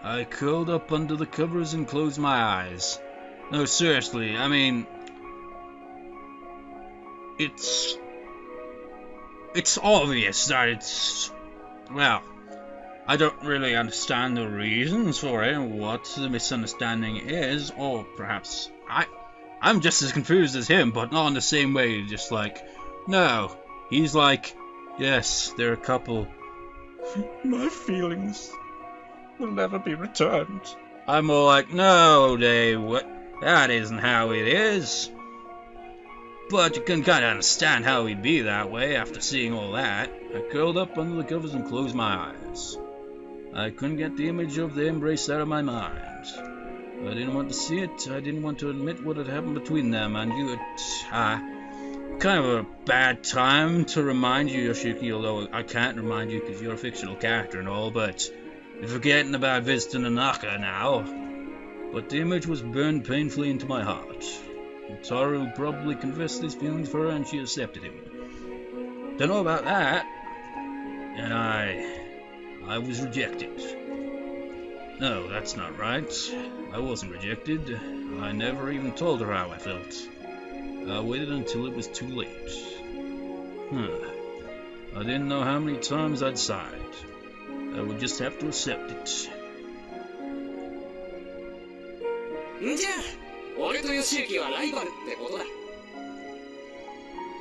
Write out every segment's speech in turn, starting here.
I curled up under the covers and closed my eyes. No, seriously, I mean... It's obvious that it's... Well, I don't really understand the reasons for it and what the misunderstanding is, or perhaps I'm just as confused as him, but not in the same way, just like, no, he's like, yes, they're a couple. My feelings will never be returned. I'm more like, no, that isn't how it is. But you can kind of understand how he'd be that way after seeing all that. I curled up under the covers and closed my eyes. I couldn't get the image of the embrace out of my mind. I didn't want to see it. I didn't want to admit what had happened between them, and you kind of a bad time to remind you, Yoshiki, although I can't remind you because you're a fictional character and all, but you're forgetting about visiting Nanaka now. But the image was burned painfully into my heart. Wataru probably confessed his feelings for her and she accepted him. Don't know about that. And I was rejected. No, that's not right. I wasn't rejected. I never even told her how I felt. I waited until it was too late. I didn't know how many times I'd sighed. I would just have to accept it.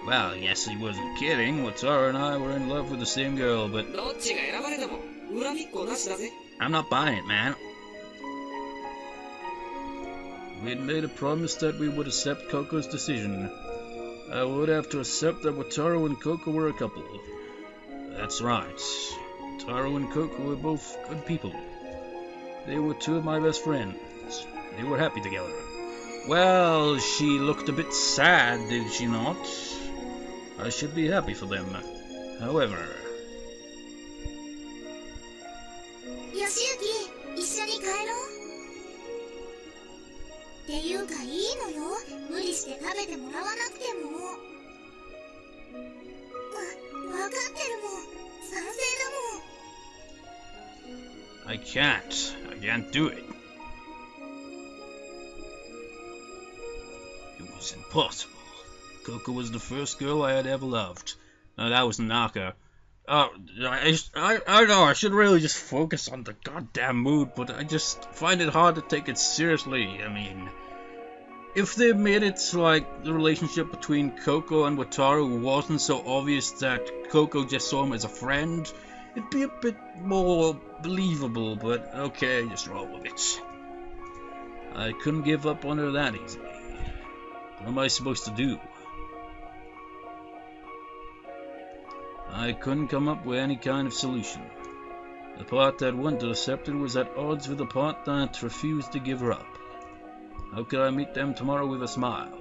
Well, yes, he wasn't kidding. Wataru and I were in love with the same girl, but... I'm not buying it, man. We'd made a promise that we would accept Koko's decision. I would have to accept that Wataru and Koko were a couple. That's right. Wataru and Koko were both good people. They were two of my best friends. They were happy together. Well, she looked a bit sad, did she not? I should be happy for them. However... Yoshiyuki, 一緒に帰ろう。っていうかいいのよ。無理して食べてもらわなくても。わかってるもん。賛成だもん。I can't do it. It was impossible. Koko was the first girl I had ever loved. No, that was Naka. I know, I should really just focus on the goddamn mood, but I just find it hard to take it seriously. I mean, if they made it like the relationship between Koko and Wataru wasn't so obvious that Koko just saw him as a friend, it'd be a bit more believable, but okay, just roll with it. I couldn't give up on her that easily. What am I supposed to do? I couldn't come up with any kind of solution. The part that wanted accepted was at odds with the part that refused to give her up. How could I meet them tomorrow with a smile?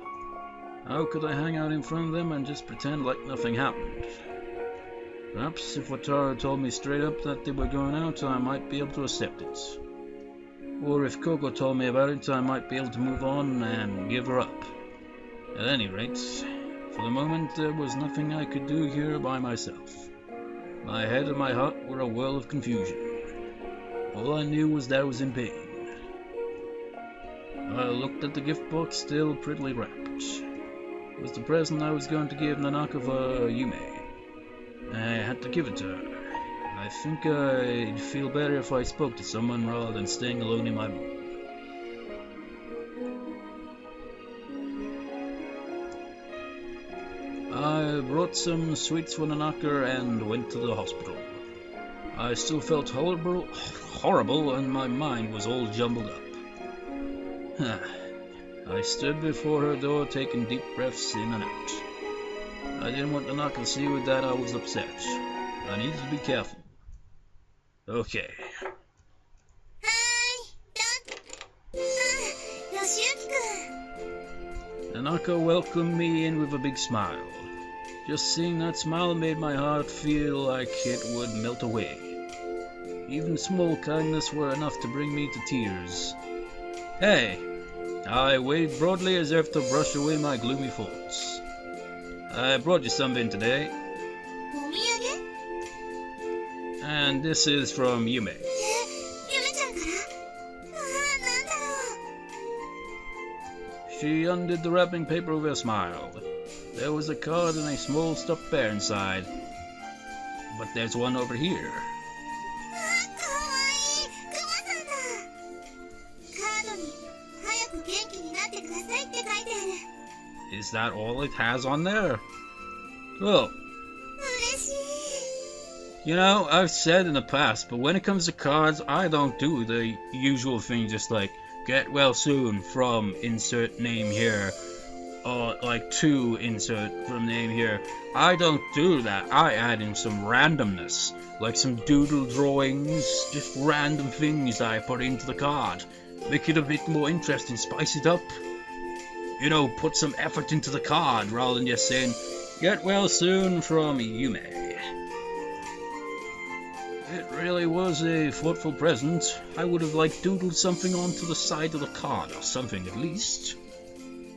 How could I hang out in front of them and just pretend like nothing happened? Perhaps if Wataru told me straight up that they were going out, I might be able to accept it. Or if Koko told me about it, I might be able to move on and give her up. At any rate, for the moment there was nothing I could do here by myself. My head and my heart were a whirl of confusion. All I knew was that I was in pain. I looked at the gift box, still prettily wrapped. It was the present I was going to give Nanaka for Yume. I had to give it to her. I think I'd feel better if I spoke to someone rather than staying alone in my room. I brought some sweets for Nanaka and went to the hospital. I still felt horrible, and my mind was all jumbled up. I stood before her door taking deep breaths in and out. I didn't want Nanaka to see with that I was upset. I needed to be careful. Okay. Nanaka welcomed me in with a big smile. Just seeing that smile made my heart feel like it would melt away. Even small kindness were enough to bring me to tears. Hey! I waved broadly as if to brush away my gloomy thoughts. I brought you something today. And this is from Yume. She undid the wrapping paper with a smile. There was a card and a small stuffed bear inside. But there's one over here. かわいいクマさんだ。カードに早く元気になってくださいって書いてある。 Is that all it has on there? Well, 嬉しい。 you know, I've said in the past, but when it comes to cards, I don't do the usual thing just like, get well soon from insert name here, or like to insert from name here. I don't do that. I add in some randomness, like some doodle drawings, just random things I put into the card. Make it a bit more interesting, spice it up. You know, put some effort into the card rather than just saying, get well soon from Yume. It really was a thoughtful present. I would have like doodled something onto the side of the card or something at least.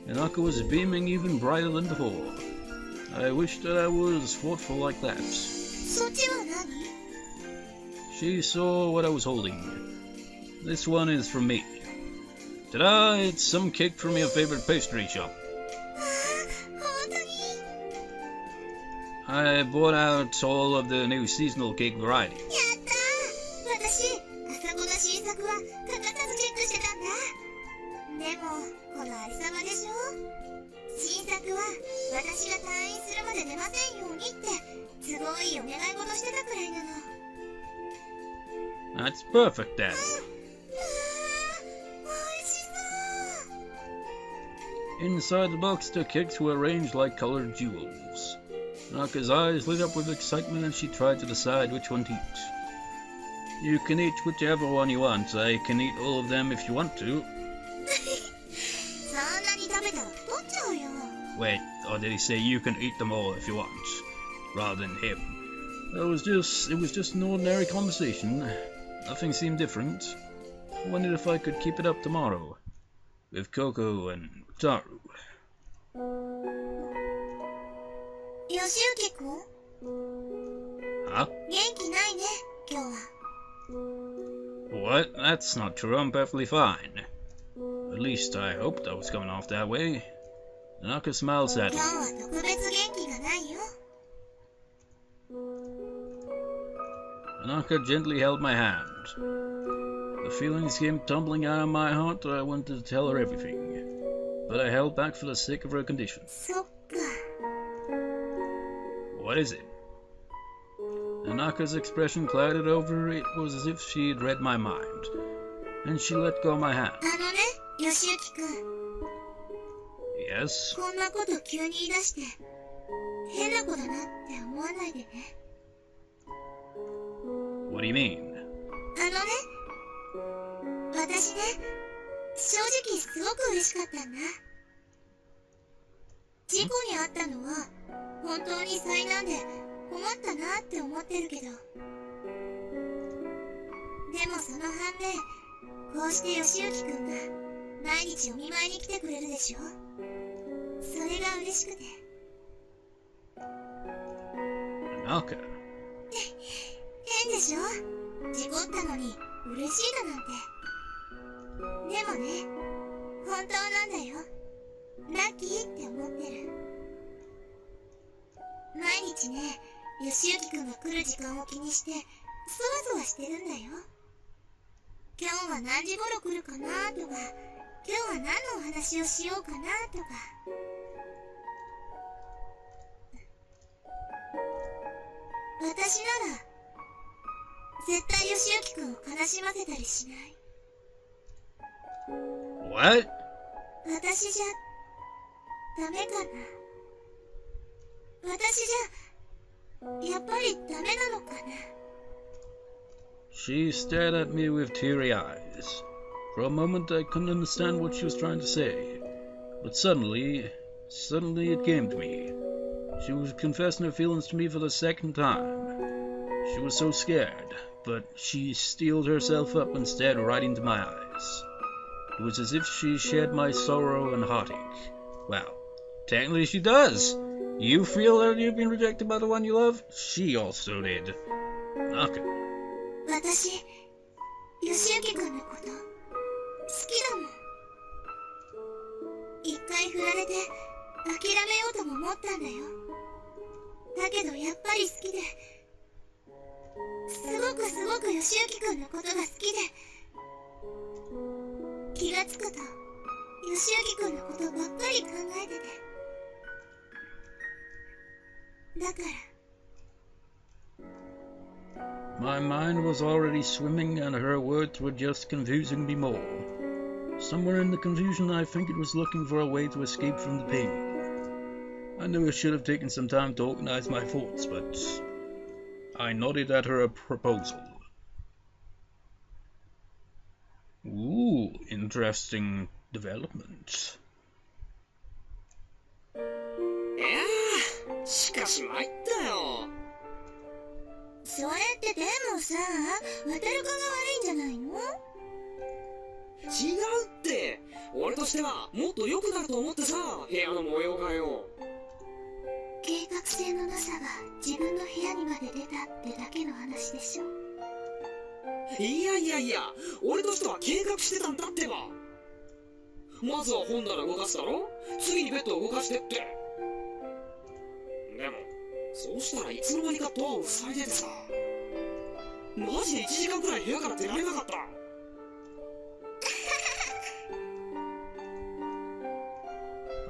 Nanaka was beaming even brighter than before. I wish that I was thoughtful like that. そっちは何？ She saw what I was holding. This one is from me. Ta-da! It's some cake from your favorite pastry shop. 本当に？ I bought out all of the new seasonal cake variety. やったー。私、朝子の新作は欠かさずチェックしてたんだ。でも、このありさまでしょ？新作は私が退院するまで出ませんようにってすごいお願い事してたくらいなの。 That's perfect then. 美味しそう。 Inside the box, the cakes were arranged like colored jewels. Naka's eyes lit up with excitement and she tried to decide which one to eat. You can eat whichever one you want. I can eat all of them if you want to. そんなに食べたら太っちゃうよ。 Wait, or did he say you can eat them all if you want, rather than him? It was just an ordinary conversation. Nothing seemed different. I wondered if I could keep it up tomorrow, with Coco and Taru. よしゆきくん？ Huh? 元気ないね、今日は。 What? That's not true. I'm perfectly fine. At least I hoped I was coming off that way. Nanaka smiled 今 sadly. 日は特別元気がないよ。 Nanaka gently held my hand. The feelings came tumbling out of my heart that I wanted to tell her everything, but I held back for the sake of her condition. そっか。 What is it? Nanaka's expression clouded over. It was as if she had read my mind, and she let go of my hand. あのね、よしゆきくん。 Yes? こんなこと急に言い出して変な子だなって思わないでね。 What do you mean? あのね、私ね、正直すごく嬉しかったんだ。事故に遭ったのは本当に災難で困ったなって思ってるけど、でもその反面、こうしてよしゆきくんが毎日お見舞いに来てくれるでしょ。それが嬉しくて。 Nanaka. 変でしょ？事故ったのに嬉しいだなんて。でもね、本当なんだよ。ラッキーって思ってる。毎日ね、よしゆきくんが来る時間を気にしてそわそわしてるんだよ。今日は何時頃来るかなとか、今日は何のお話をしようかなとか。私なら絶対よしゆきくんを悲しませたりしない。 What? 私じゃダメかな。私じゃやっぱりダメなのかな。 She stared at me with teary eyes. For a moment I couldn't understand what she was trying to say. But suddenly it came to me. She was confessing her feelings to me for the second time. She was so scared, but she steeled herself up and stared right into my eyes. It was as if she shared my sorrow and heartache. Well, technically she does. You feel that you've been rejected by the one you love? She also did. Okay. 私、よしゆきくんのこと好きだもん。いっ振られて諦めようとも思ったんだよ。だけどやっぱり好きで、すごく義行くんのことが好きで、気がつくと義行くんのことばっかり考えてて、だから。 My mind was already swimming, and her words were just confusing me more. Somewhere in the confusion, I think it was looking for a way to escape from the pain. I knew I should have taken some time to organize my thoughts, but I nodded at her proposal. Ooh, interesting development. いやー、しかし参ったよ。それってでもさ、渡るくんが悪いんじゃないの？違うって。俺としてはもっと良くなると思ってさ、部屋の模様がよ。計画性のなさが自分の部屋にまで出たってだけの話でしょ。いや、俺としては計画してたんだってば。まずは本棚動かすだろ、次にベッドを動かしてって。でもそうしたらいつの間にかドアを塞いでてさ、マジで1時間くらい部屋から出られなかった。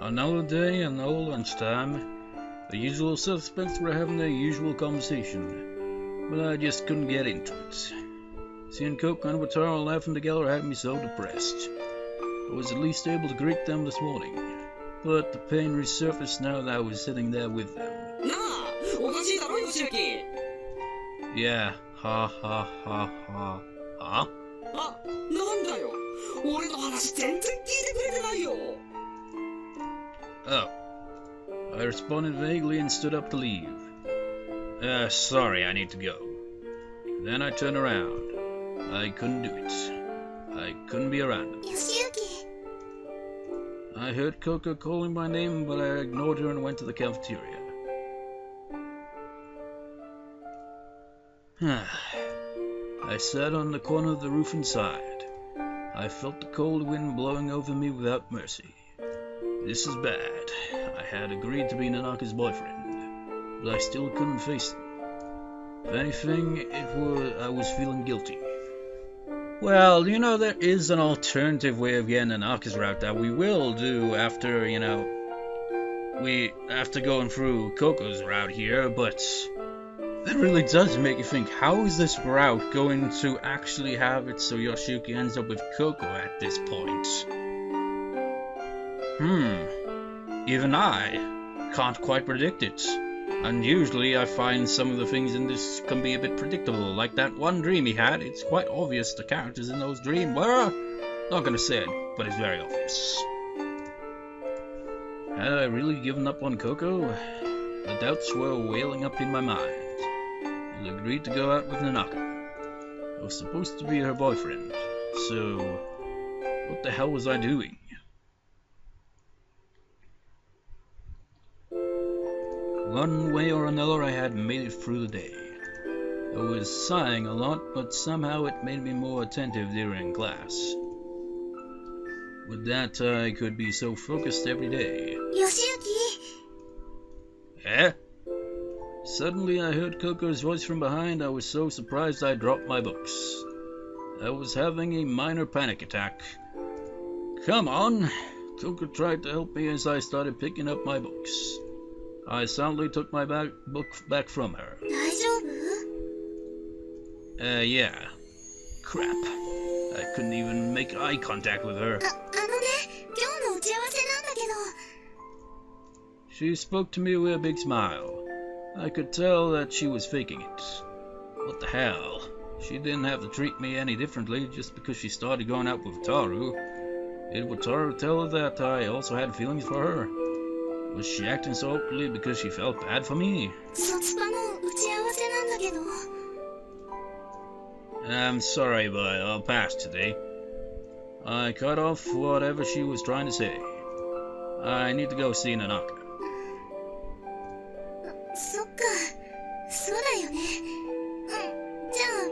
Another day, another lunchtime. The usual suspects were having their usual conversation, but I just couldn't get into it. Seeing Coco and Wataru laughing together had me so depressed. I was at least able to greet them this morning, but the pain resurfaced now that I was sitting there with them. なあ、おかしいだろ、義行。Yeah, ha ha ha ha. Huh? あ、なんだよ。俺の話全然聞いてくれてないよ。Oh. I responded vaguely and stood up to leave. Sorry, I need to go. Then I turned around. I couldn't do it. I couldn't be around him. 義行。 I heard Coco calling my name, but I ignored her and went to the cafeteria. I sat on the corner of the roof and sighed. I felt the cold wind blowing over me without mercy. This is bad. I had agreed to be Nanaka's boyfriend, but I still couldn't face him. If anything, I was feeling guilty. Well, you know, there is an alternative way of getting Nanaka's route that we will do after, after going through Coco's route here, but that really does make you think, how is this route going to actually have it so Yoshiyuki ends up with Coco at this point? Even I can't quite predict it. And usually I find some of the things in this can be a bit predictable, like that one dream he had. It's quite obvious the characters in those dreams were... Not gonna say it, but it's very obvious. Had I really given up on Coco? The doubts were wailing up in my mind. I agreed to go out with Nanaka. I was supposed to be her boyfriend, so what the hell was I doing? One way or another I had made it through the day. I was sighing a lot, but somehow it made me more attentive during class. With that, I could be so focused every day. Yoshiyuki! Eh? Suddenly I heard Coco's voice from behind. I was so surprised I dropped my books. I was having a minor panic attack. Come on! Coco tried to help me as I started picking up my books. I silently took my book back from her. 大丈夫? Yeah. Crap. I couldn't even make eye contact with her. あのね、今日の打ち合わせなんだけど。 She spoke to me with a big smile. I could tell that she was faking it. What the hell? She didn't have to treat me any differently just because she started going out with Wataru. Did Wataru tell her that I also had feelings for her? Was she acting so awkwardly because she felt bad for me? 卒パの打ち合わせなんだけど。 I'm sorry, but I'll pass today. I cut off whatever she was trying to say. I need to go see Nanaka. そっか、そうだよね。じゃあ、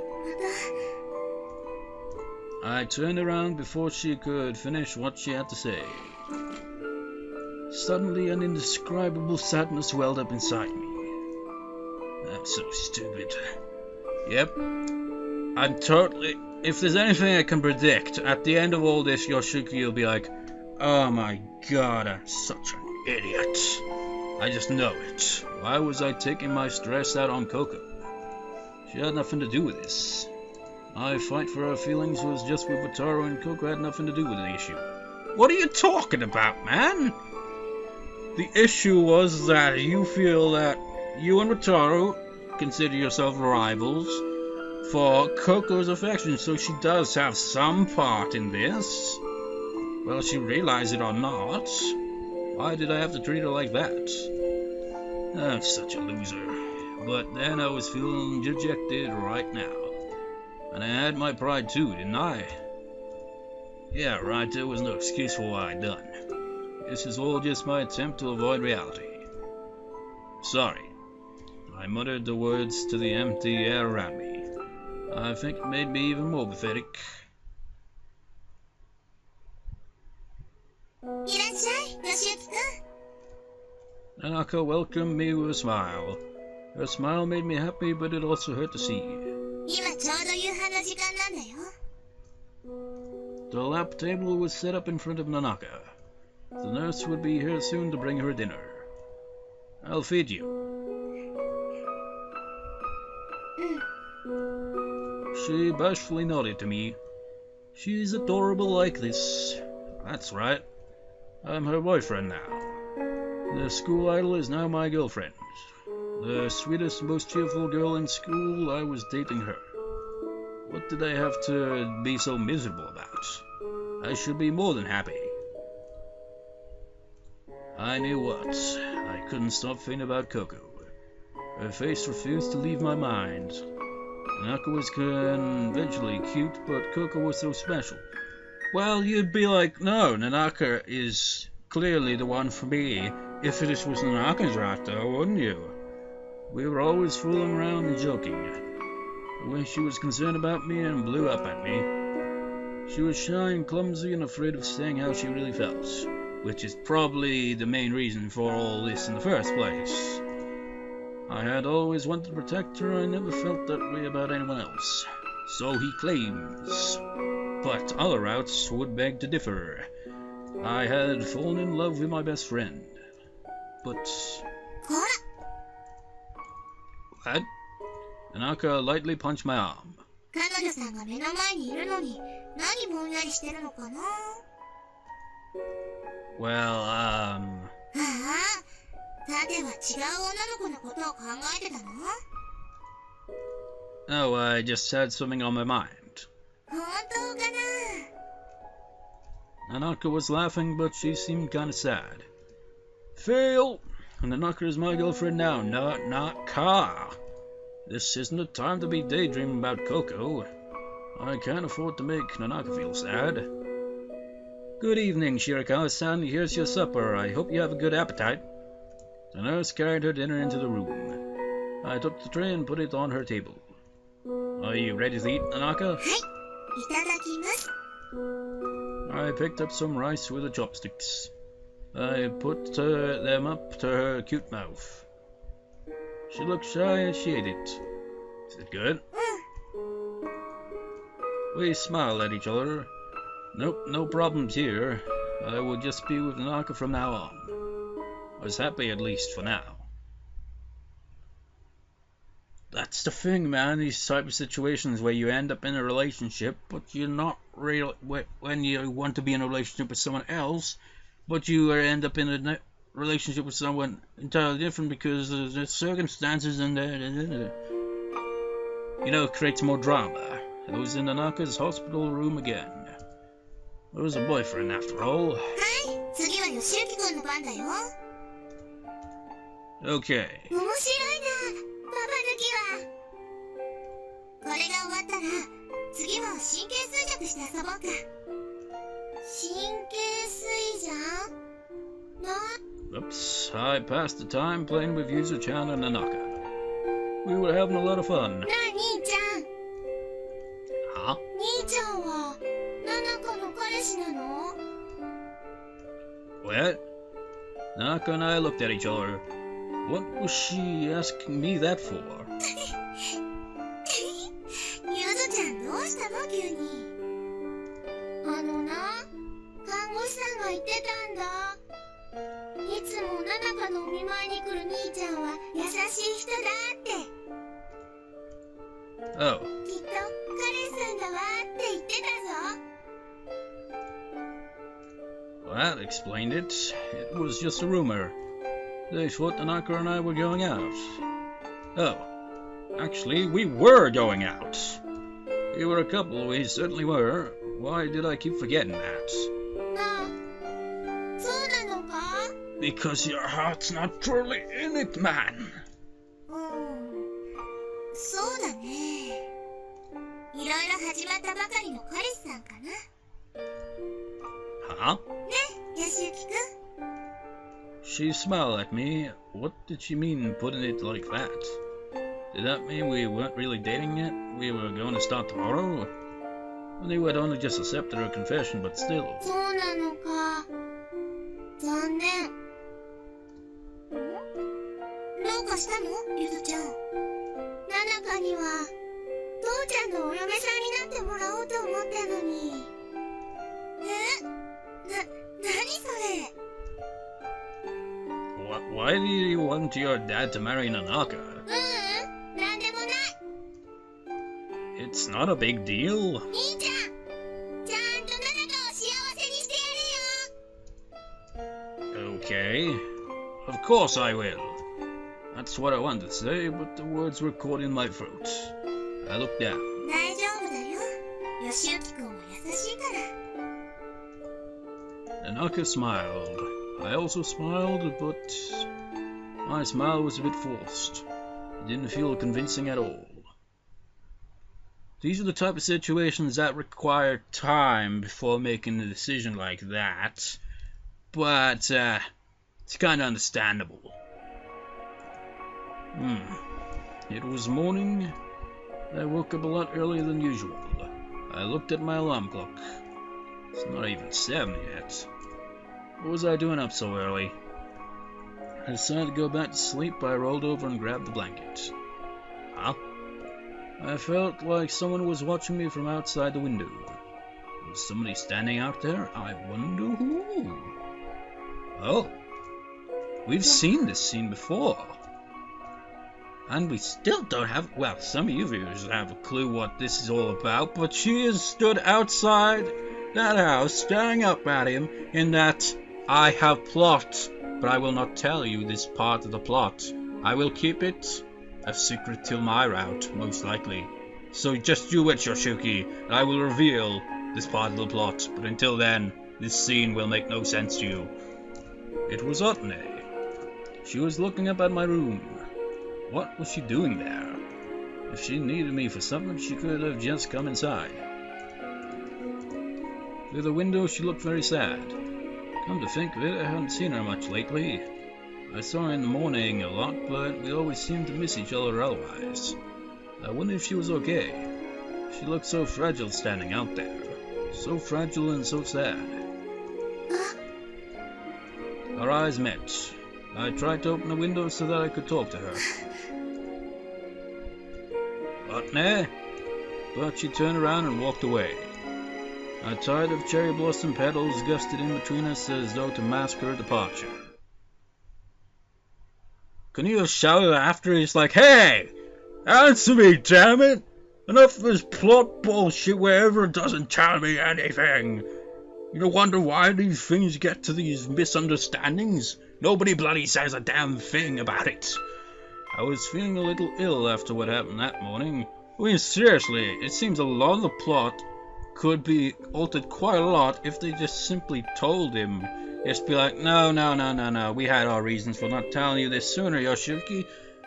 また。 I turned around before she could finish what she had to say. suddenly an indescribable sadness welled up inside me. I'm so stupid. Yep. I'm totally... If there's anything I can predict, at the end of all this, Yoshiki will be like, oh my god, I'm such an idiot. I just know it. Why was I taking my stress out on Coco? She had nothing to do with this. My fight for her feelings was just with Wataru, and Coco had nothing to do with the issue. What are you talking about, man? The issue was that you feel that you and Wataru consider yourself rivals for Coco's affection, so she does have some part in this. Well, she realized it or not. Why did I have to treat her like that? I'm such a loser. But then I was feeling dejected right now. And I had my pride too, didn't I? Yeah, right, there was no excuse for what I'd done. This is all just my attempt to avoid reality. Sorry. I muttered the words to the empty air around me. I think it made me even more pathetic. いらっしゃい、よしゆきくん。 Nanako welcomed me with a smile. Her smile made me happy, but it also hurt to see. 今ちょうど夕飯の時間なんだよ。 The lap table was set up in front of Nanaka. The nurse would be here soon to bring her dinner. I'll feed you. She bashfully nodded to me. She's adorable like this. That's right. I'm her boyfriend now. The school idol is now my girlfriend. The sweetest, most cheerful girl in school, I was dating her. What did I have to be so miserable about? I should be more than happy. I knew what. I couldn't stop thinking about Coco. Her face refused to leave my mind. Nanaka was conventionally cute, but Coco was so special. Well, you'd be like, no, Nanaka is clearly the one for me, if this was Nanaka's right though, wouldn't you? We were always fooling around and joking. When she was concerned about me and blew up at me, she was shy and clumsy and afraid of saying how she really felt, which is probably the main reason for all this in the first place. I had always wanted to protect her. I never felt that way about anyone else. So he claims. But other routes would beg to differ. I had fallen in love with my best friend. But... What? Nanaka lightly punched my arm. 彼女さんが目の前にいるのに、何ぼんやりしてるのかな? Well, ああ、さては違う女の子のことを考えてたの? Oh, I just had something on my mind. 本当かな? Nanaka was laughing, but she seemed kind of sad. Fail! Nanaka is my girlfriend now, not Ka. This isn't the time to be daydreaming about Coco. I can't afford to make Nanaka feel sad. Good evening, Shirakawa-san. Here's your supper. I hope you have a good appetite. The nurse carried her dinner into the room. I took the tray and put it on her table. Are you ready to eat, Nanaka? はい、いただきます。 I picked up some rice with the chopsticks. I put them up to her cute mouth. She looked shy as she ate it. Is it good? We smiled at each other. Nope, no problems here. I will just be with Nanaka from now on. I was happy at least for now. That's the thing, man, these type of situations where you end up in a relationship, but you're not real when you want to be in a relationship with someone else, but you end up in a relationship with someone entirely different because of the circumstances and it creates more drama. I was in Nanaka's hospital room again. I was a boyfriend after all. はい、次はよしゆきくんの番だよ。 Okay. 面白いな、ババ抜きは。これが終わったら、次は神経衰弱して遊ぼうか。神経衰弱？ Oops, I passed the time playing with Yuzu-chan and Nanaka. We were having a lot of fun. なあ、兄ちゃん。 Huh? 兄ちゃんは、ナナコの彼氏なの？ What? Naka and I looked at each other. What was she asking me that for? ゆずちゃんどうしたの急に。あのな、看護師さんが言ってたんだ。いつもナナカのお見舞いに来る兄ちゃんは優しい人だって。Oh. きっと彼氏さんだわって言ってたぞ。Well, that explained it. It was just a rumor. They thought Tanaka and I were going out. Oh. Actually, we were going out. We were a couple, we certainly were. Why did I keep forgetting that? なあ、そうなのか？ Because your heart's not truly in it, man. そうだね。いろいろ始まったばかりの彼氏さんかな。Huh? ね、ヨシユキくん。 She smiled at me. What did she mean putting it like that? Did that mean we weren't really dating yet? We were going to start tomorrow? I knew I'd only just accepted her confession, but still. そうなのか。残念。どうかしたのゆずちゃん。ナナカには父ちゃんのお嫁さんになってもらおうと思ったのに。何それ。Why do you want your dad to marry Nanaka? なんでもない。 It's not a big deal. 兄ちゃん、ちゃんとナナカを幸せにしてやるよ。 Okay. Of course I will. That's what I wanted to say, but the words were caught in my throat. I looked down. 大丈夫だよ。ヨシユキくんは優しいから。 Nanaka smiled. I also smiled, but my smile was a bit forced. It didn't feel convincing at all. These are the type of situations that require time before making a decision like that. But, it's kind of understandable. It was morning. I woke up a lot earlier than usual. I looked at my alarm clock. It's not even 7 yet. What was I doing up so early? I decided to go back to sleep. I rolled over and grabbed the blanket. Huh? I felt like someone was watching me from outside the window. Was somebody standing out there? I wonder who? Oh. We've seen this scene before. And we still don't have... Well, some of you viewers have a clue what this is all about, but she has stood outside that house staring up at him in that I have plot, but I will not tell you this part of the plot. I will keep it a secret till my route, most likely. So just you wait, Yoshiyuki, and I will reveal this part of the plot, but until then, this scene will make no sense to you. It was Otne. She was looking up at my room. What was she doing there? If she needed me for something, she could have just come inside. Through the window, she looked very sad. Come to think of it, I haven't seen her much lately. I saw her in the morning a lot, but we always seemed to miss each other otherwise. I wonder if she was okay. She looked so fragile standing out there. So fragile and so sad. Our eyes met. I tried to open the window so that I could talk to her. Otne? But she turned around and walked away. A tide of cherry blossom petals gusted in between us as though to mask her departure. Couldn't you have shouted after? He's like, hey! Answer me, damn it! Enough of this plot bullshit wherever it doesn't tell me anything! You wonder why these things get to these misunderstandings? Nobody bloody says a damn thing about it. I was feeling a little ill after what happened that morning. I mean, seriously, it seems a lot of the plot could be altered quite a lot if they just simply told him. Just be like, no, we had our reasons for not telling you this sooner, Yoshiyuki.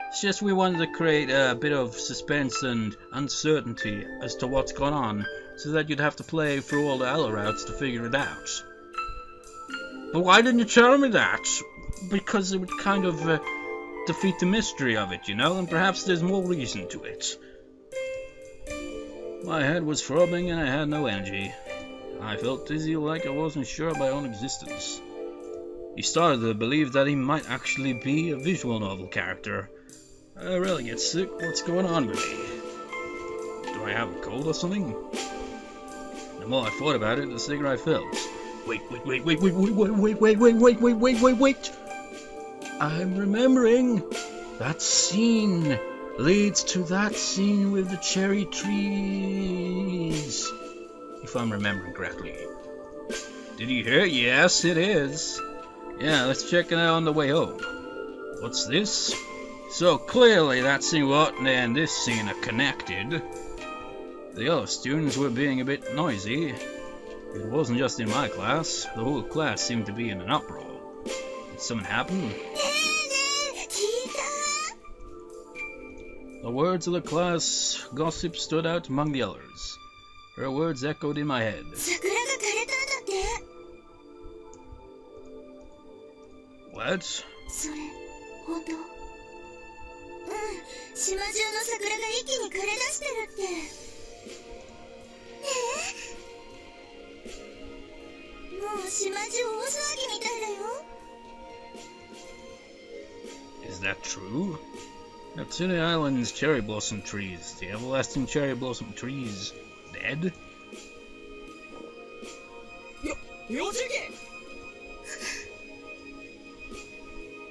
It's just we wanted to create a bit of suspense and uncertainty as to what's going on, so that you'd have to play through all the other routes to figure it out. But why didn't you tell me that? Because it would kind of defeat the mystery of it, you know, and perhaps there's more reason to it. My head was throbbing and I had no energy. I felt dizzy, like I wasn't sure of my own existence. he started to believe that he might actually be a visual novel character. I really get sick. What's going on with me? Do I have a cold or something? The more I thought about it, the sicker I felt. Wait. I'm remembering. That scene leads to that scene with the cherry trees. If I'm remembering correctly. Did you hear? Yes, it is. Yeah, let's check it out on the way home. What's this? So clearly that scene and this scene are connected. The other students were being a bit noisy. It wasn't just in my class. The whole class seemed to be in an uproar. Did something happen? The words of the class gossip stood out among the others. Her words echoed in my head. What? それ本当？島中の桜が一気に枯れ出してるって。もう島中大騒ぎみたいだよ。Is that true? Natsune Island's cherry blossom trees, the everlasting cherry blossom trees, dead?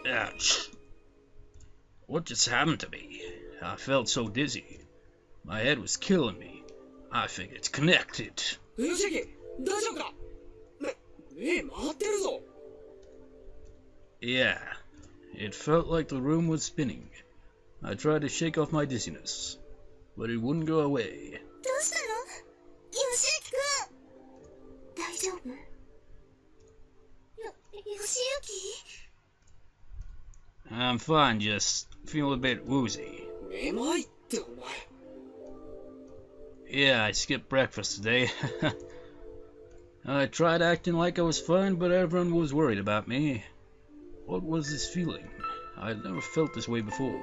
Ouch. What just happened to me? I felt so dizzy. My head was killing me. I think it's connected. Yeah, it felt like the room was spinning. I tried to shake off my dizziness, but it wouldn't go away. どうしたの？ヨシユキくん。大丈夫？ヨシユキ？ I'm fine, just feel a bit woozy. Yeah, I skipped breakfast today. I tried acting like I was fine, but everyone was worried about me. What was this feeling? I'd never felt this way before.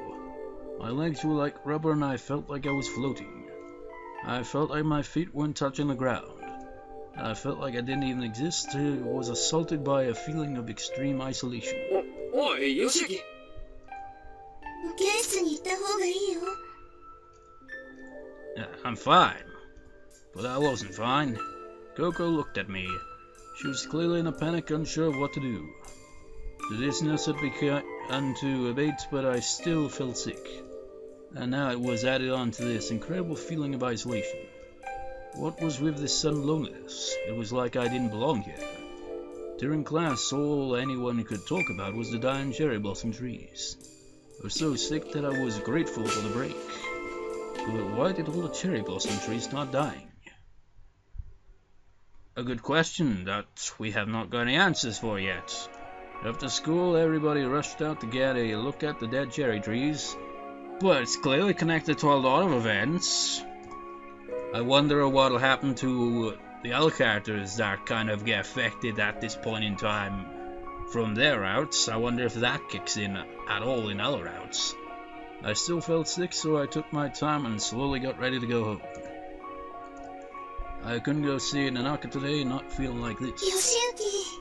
My legs were like rubber and I felt like I was floating. I felt like my feet weren't touching the ground. I felt like I didn't even exist. I was assaulted by a feeling of extreme isolation. I'm fine. But I wasn't fine. Coco looked at me. She was clearly in a panic, unsure of what to do. The dizziness had begun to abate, but I still felt sick. And now it was added on to this incredible feeling of isolation. What was with this sudden loneliness? It was like I didn't belong here. During class, all anyone could talk about was the dying cherry blossom trees. I was so sick that I was grateful for the break. But why did all the cherry blossom trees start dying? A good question that we have not got any answers for yet. After school, everybody rushed out to get a look at the dead cherry trees, but it's clearly connected to a lot of events. I wonder what'll happen to the other characters that kind of get affected at this point in time from their routes. I wonder if that kicks in at all in other routes. I still felt sick, so I took my time and slowly got ready to go home. I couldn't go see Nanaka today not feeling like this. Yoshiyuki!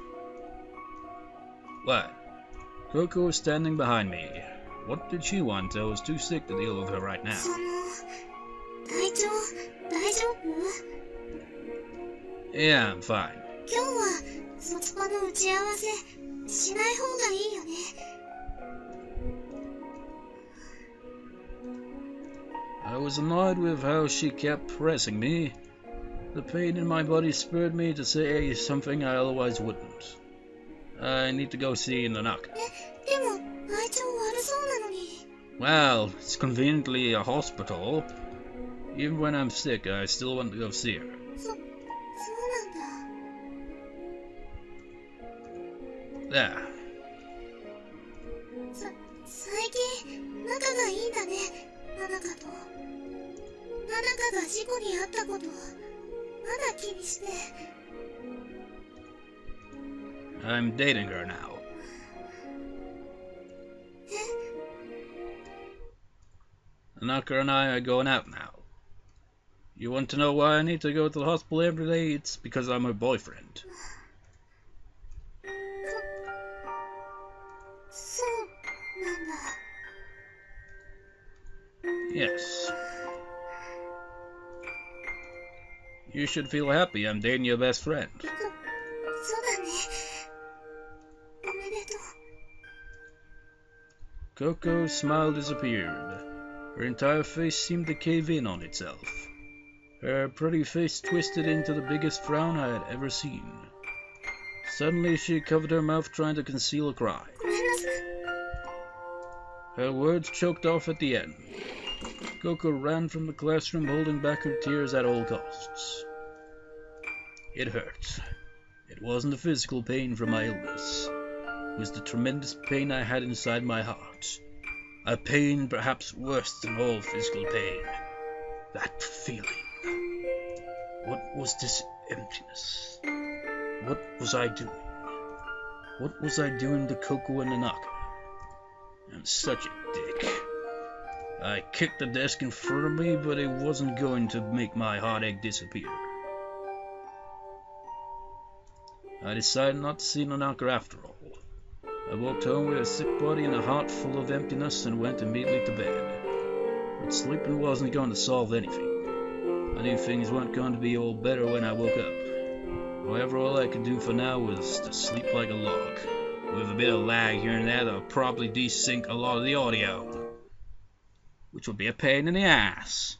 What? Coco was standing behind me. What did she want? I was too sick to deal with her right now. 大丈夫？ Yeah, I'm fine. 今日は卒パの打ち合わせしない方がいいよね。I was annoyed with how she kept pressing me. The pain in my body spurred me to say something I otherwise wouldn't. I need to go see Nanaka. でも体調悪そうなのに。 Well, it's conveniently a hospital. Even when I'm sick, I still want to go see her. そうなんだ。There. 最近仲がいいんだね、ナナカと。ナナカが事故に遭ったこと、まだ気にして。I'm dating her now. え？ Nanaka and I are going out now. You want to know why I need to go to the hospital every day? It's because I'm her boyfriend. そうなんだ。 Yes. You should feel happy I'm dating your best friend. そうだね。おめでとう。 Coco's smile disappeared. Her entire face seemed to cave in on itself. Her pretty face twisted into the biggest frown I had ever seen. Suddenly she covered her mouth trying to conceal a cry. ごめんなさい。 Her words choked off at the end. Coco ran from the classroom holding back her tears at all costs. It hurt. It wasn't the physical pain from my illness. It was the tremendous pain I had inside my heart. A pain perhaps worse than all physical pain. That feeling. What was this emptiness? What was I doing? What was I doing to Coco and Nanaka? I'm such a dick. I kicked the desk in front of me, but it wasn't going to make my heartache disappear. I decided not to see Nanaka after all. I walked home with a sick body and a heart full of emptiness and went immediately to bed. But sleeping wasn't going to solve anything. I knew things weren't going to be all better when I woke up. However, all I could do for now was to sleep like a log. With a bit of lag here and there that would probably desync a lot of the audio, which would be a pain in the ass.